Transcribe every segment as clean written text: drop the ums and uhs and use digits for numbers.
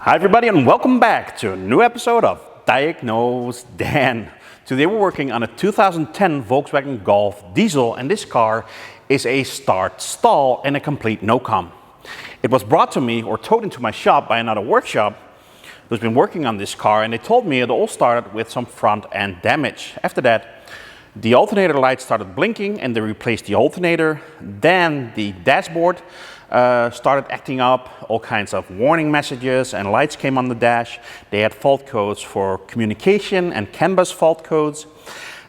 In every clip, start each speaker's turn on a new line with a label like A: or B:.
A: Hi everybody and welcome back to a new episode of Diagnose Dan. Today we're working on a 2010 Volkswagen Golf diesel, and this car is a start, stall and a complete no-comm. It was brought to me or towed into my shop by another workshop who's been working on this car, and they told me it all started with some front end damage. After that, the alternator light started blinking and they replaced the alternator. Then the dashboard started acting up, all kinds of warning messages and lights came on the dash. They had fault codes for communication and CAN bus fault codes.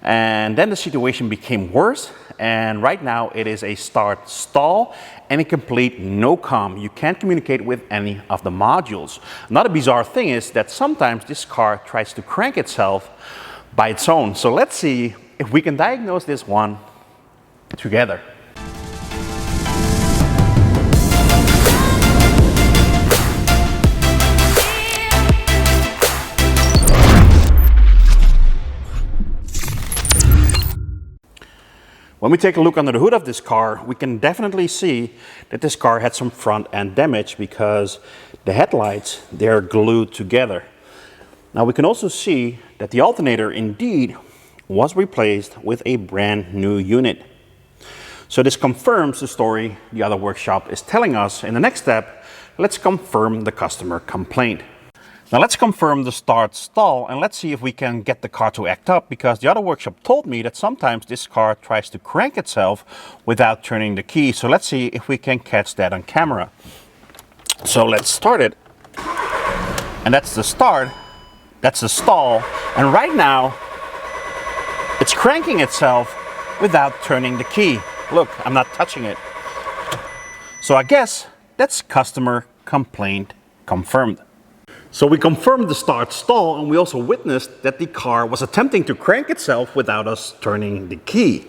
A: And then the situation became worse, and right now it is a start stall and a complete no-comm. You can't communicate with any of the modules. Another bizarre thing is that sometimes this car tries to crank itself by its own. So let's see if we can diagnose this one together. When we take a look under the hood of this car, we can definitely see that this car had some front end damage because the headlights, they're glued together. Now we can also see that the alternator indeed was replaced with a brand new unit. So this confirms the story the other workshop is telling us. In the next step, let's confirm the customer complaint. Now let's confirm the start stall and let's see if we can get the car to act up, because the other workshop told me that sometimes this car tries to crank itself without turning the key. So let's see if we can catch that on camera. So let's start it. And that's the start, that's the stall, and right now it's cranking itself without turning the key. Look, I'm not touching it. So I guess that's customer complaint confirmed. So we confirmed the start stall, and we also witnessed that the car was attempting to crank itself without us turning the key.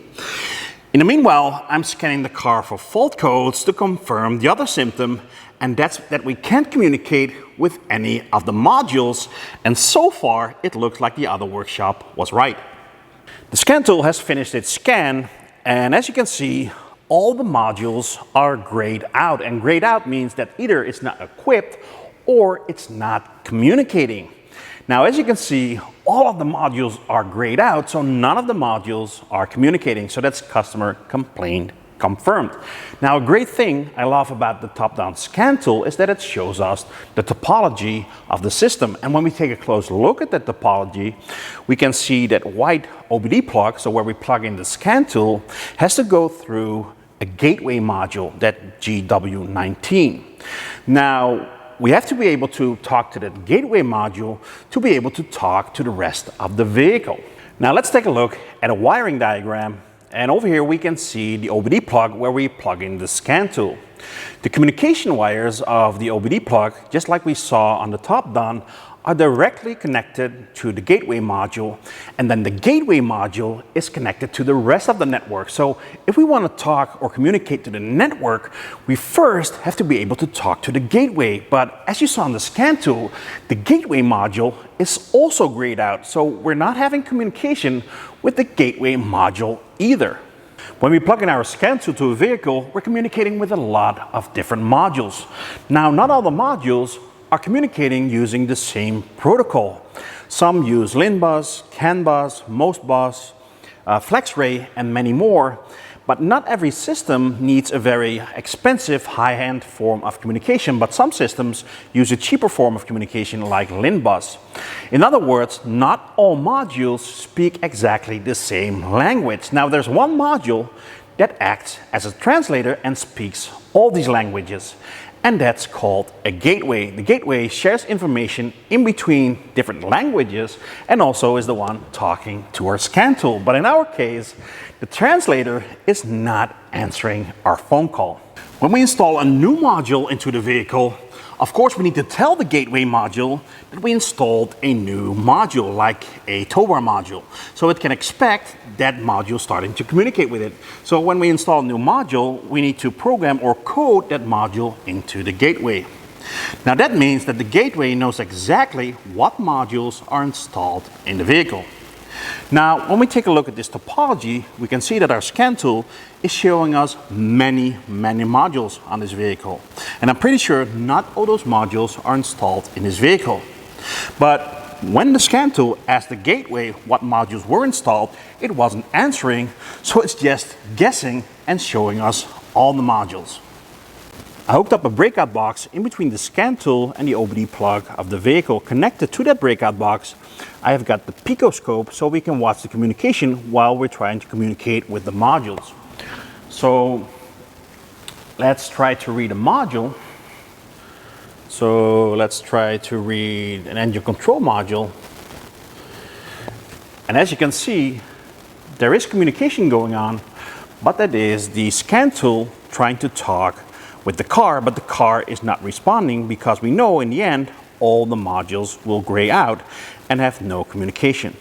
A: In the meanwhile, I'm scanning the car for fault codes to confirm the other symptom, and that's that we can't communicate with any of the modules, and so far it looks like the other workshop was right. The scan tool has finished its scan, and as you can see, all the modules are grayed out, and grayed out means that either it's not equipped or it's not communicating. Now, as you can see, all of the modules are grayed out, so none of the modules are communicating. So that's customer complaint confirmed. Now, a great thing I love about the Topdon scan tool is that it shows us the topology of the system. And when we take a close look at that topology, we can see that white OBD plug, so where we plug in the scan tool, has to go through a gateway module, that GW19. Now, we have to be able to talk to that gateway module to be able to talk to the rest of the vehicle. Now let's take a look at a wiring diagram, and over here we can see the OBD plug where we plug in the scan tool. The communication wires of the OBD plug, just like we saw on the Topdon, are directly connected to the gateway module, and then the gateway module is connected to the rest of the network. So if we want to talk or communicate to the network, we first have to be able to talk to the gateway. But as you saw on the scan tool, the gateway module is also grayed out, so we're not having communication with the gateway module either. When we plug in our scan tool to a vehicle, we're communicating with a lot of different modules. Now, not all the modules are communicating using the same protocol. Some use lin-bus, CAN bus, MOST-bus, FlexRay, and many more. But not every system needs a very expensive, high-end form of communication, but some systems use a cheaper form of communication like lin-bus. In other words, not all modules speak exactly the same language. Now, there's one module that acts as a translator and speaks all these languages, and that's called a gateway. The gateway shares information in between different languages and also is the one talking to our scan tool. But in our case, the translator is not answering our phone call. When we install a new module into the vehicle, of course we need to tell the gateway module that we installed a new module, like a tow bar module, so it can expect that module starting to communicate with it. So when we install a new module, we need to program or code that module into the gateway. Now that means that the gateway knows exactly what modules are installed in the vehicle. Now, when we take a look at this topology, we can see that our scan tool is showing us many modules on this vehicle. And I'm pretty sure not all those modules are installed in this vehicle. But when the scan tool asked the gateway what modules were installed, it wasn't answering, so it's just guessing and showing us all the modules. I hooked up a breakout box in between the scan tool and the OBD plug of the vehicle. Connected to that breakout box, I have got the picoscope so we can watch the communication while we're trying to communicate with the modules. So let's try to read a module. So let's try to read an engine control module. And as you can see, there is communication going on, but that is the scan tool trying to talk with the car, but the car is not responding because we know in the end all the modules will gray out and have no communication.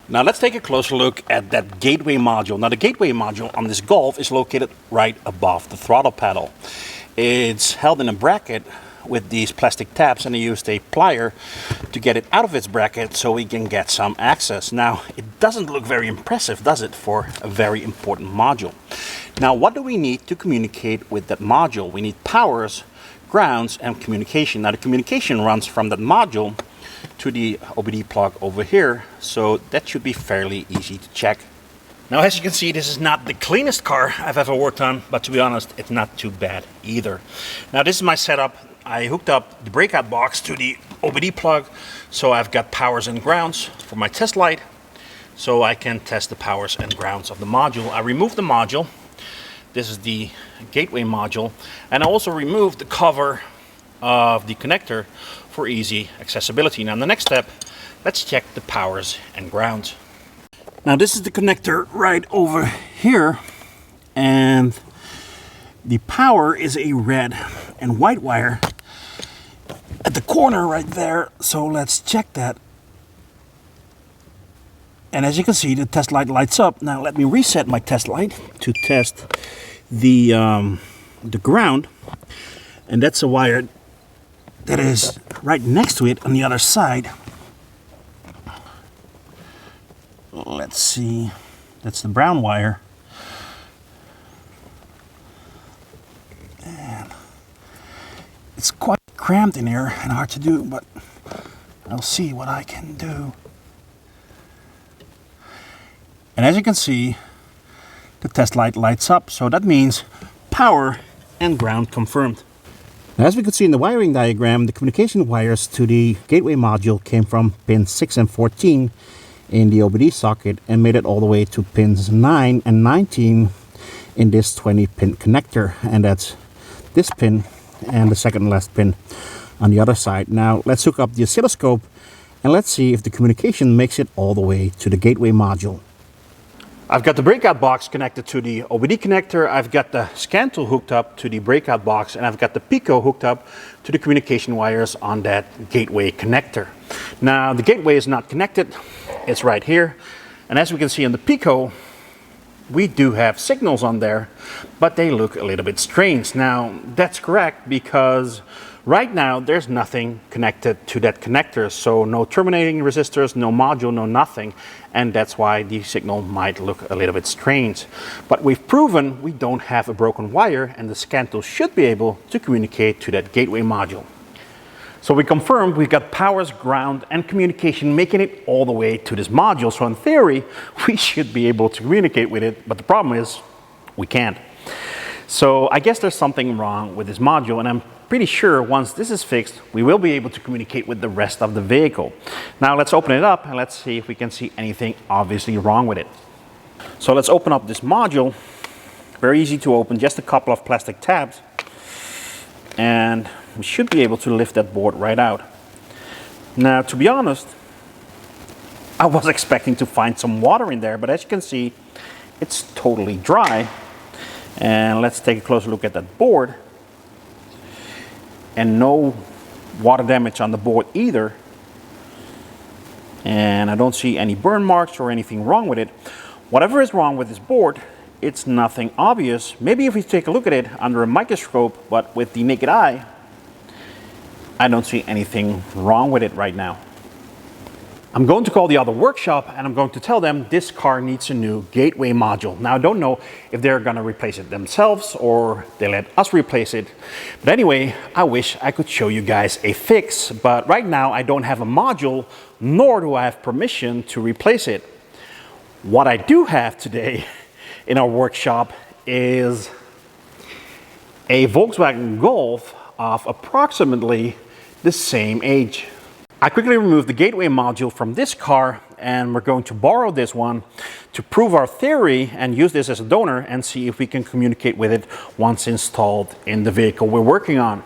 A: Now let's take a closer look at that gateway module. Now the gateway module on this Golf is located right above the throttle pedal. It's held in a bracket with these plastic tabs, and I used a plier to get it out of its bracket so we can get some access. Now it doesn't look very impressive, does it, for a very important module? Now what do we need to communicate with that module? We need powers, grounds, and communication. Now the communication runs from that module to the OBD plug over here, so that should be fairly easy to check. Now as you can see, this is not the cleanest car I've ever worked on, but to be honest, it's not too bad either. Now this is my setup. I hooked up the breakout box to the OBD plug, so I've got powers and grounds for my test light, so I can test the powers and grounds of the module. I removed the module. This is the gateway module, and I also removed the cover of the connector for easy accessibility. Now the next step, let's check the powers and grounds. Now this is the connector right over here, and the power is a red and white wire at the corner right there, so let's check that. And as you can see, the test light lights up. Now let me reset my test light to test the ground, and that's a wire that is right next to it on the other side. Let's see, that's the brown wire. And it's quite cramped in here and hard to do, but I'll see what I can do. And as you can see, the test light lights up, so that means power and ground confirmed. Now, as we could see in the wiring diagram, the communication wires to the gateway module came from pins 6 and 14 in the OBD socket and made it all the way to pins 9 and 19 in this 20-pin connector, and that's this pin and the second last pin on the other side. Now let's hook up the oscilloscope and let's see if the communication makes it all the way to the gateway module. I've got the breakout box connected to the OBD connector, I've got the scan tool hooked up to the breakout box, and I've got the Pico hooked up to the communication wires on that gateway connector. Now the gateway is not connected, it's right here, and as we can see on the Pico, we do have signals on there, but they look a little bit strange. Now that's correct because right now there's nothing connected to that connector, so no terminating resistors, no module, no nothing, and that's why the signal might look a little bit strange. But we've proven we don't have a broken wire, and the scan tool should be able to communicate to that gateway module. So we confirmed we've got powers, ground, and communication making it all the way to this module. So in theory, we should be able to communicate with it, but the problem is we can't. So I guess there's something wrong with this module, and I'm pretty sure once this is fixed, we will be able to communicate with the rest of the vehicle. Now let's open it up and let's see if we can see anything obviously wrong with it. So let's open up this module. Very easy to open, just a couple of plastic tabs. And we should be able to lift that board right out. Now, to be honest, I was expecting to find some water in there, but as you can see, it's totally dry. And let's take a closer look at that board. And no water damage on the board either. And I don't see any burn marks or anything wrong with it. Whatever is wrong with this board, it's nothing obvious. Maybe if we take a look at it under a microscope, but with the naked eye, I don't see anything wrong with it right now. I'm going to call the other workshop and I'm going to tell them this car needs a new gateway module. Now I don't know if they're going to replace it themselves or they let us replace it. But anyway, I wish I could show you guys a fix, but right now I don't have a module, nor do I have permission to replace it. What I do have today in our workshop is a Volkswagen Golf of approximately the same age. I quickly removed the gateway module from this car and we're going to borrow this one to prove our theory and use this as a donor and see if we can communicate with it once installed in the vehicle we're working on.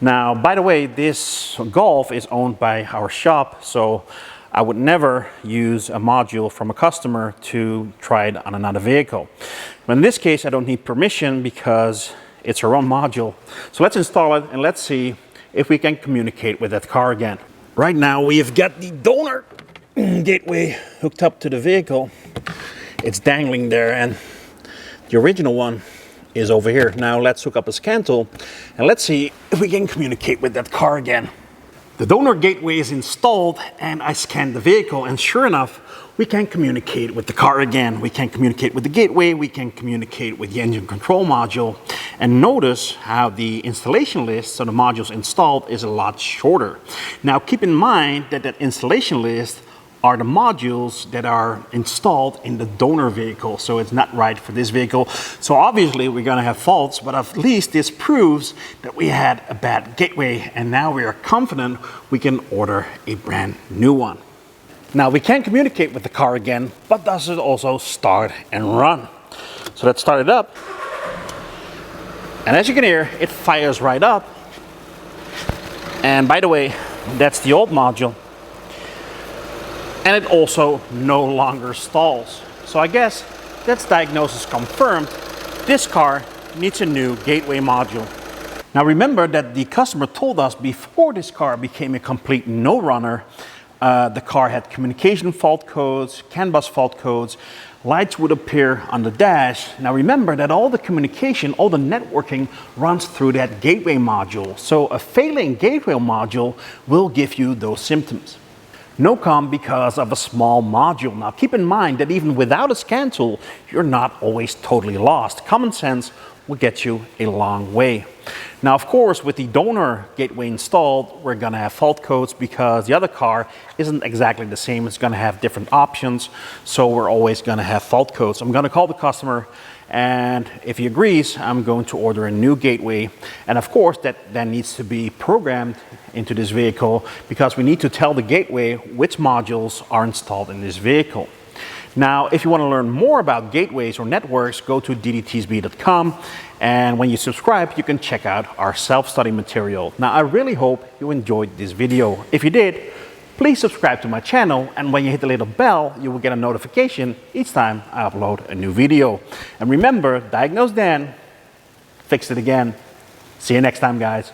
A: Now, by the way, this Golf is owned by our shop, so I would never use a module from a customer to try it on another vehicle. But in this case, I don't need permission because it's our own module. So let's install it and let's see if we can communicate with that car again. Right now we have got the donor gateway hooked up to the vehicle. It's dangling there and the original one is over here. Now let's hook up a scantool and let's see if we can communicate with that car again. The donor gateway is installed and I scanned the vehicle and sure enough we can communicate with the car again. We can communicate with the gateway, we can communicate with the engine control module, and notice how the installation list, so the modules installed, is a lot shorter. Now keep in mind that that installation list are the modules that are installed in the donor vehicle, so it's not right for this vehicle. So obviously we're gonna have faults, but at least this proves that we had a bad gateway and now we are confident we can order a brand new one. Now we can communicate with the car again, but does it also start and run? So let's start it up. And as you can hear, it fires right up. And by the way, that's the old module. And it also no longer stalls. So I guess that's diagnosis confirmed. This car needs a new gateway module. Now remember that the customer told us before this car became a complete no-runner, the car had communication fault codes, CAN bus fault codes, lights would appear on the dash. Now remember that all the communication, all the networking runs through that gateway module. So a failing gateway module will give you those symptoms. No-comm because of a small module. Now keep in mind that even without a scan tool, you're not always totally lost. Common sense will get you a long way. Now, of course, with the donor gateway installed, we're gonna have fault codes because the other car isn't exactly the same. It's gonna have different options, so we're always gonna have fault codes. I'm gonna call the customer, and if he agrees, I'm going to order a new gateway. And of course, that then needs to be programmed into this vehicle because we need to tell the gateway which modules are installed in this vehicle. Now, if you want to learn more about gateways or networks, go to DDTSB.com, and when you subscribe, you can check out our self-study material. Now, I really hope you enjoyed this video. If you did, please subscribe to my channel, and when you hit the little bell, you will get a notification each time I upload a new video. And remember, diagnose then, fix it again. See you next time, guys.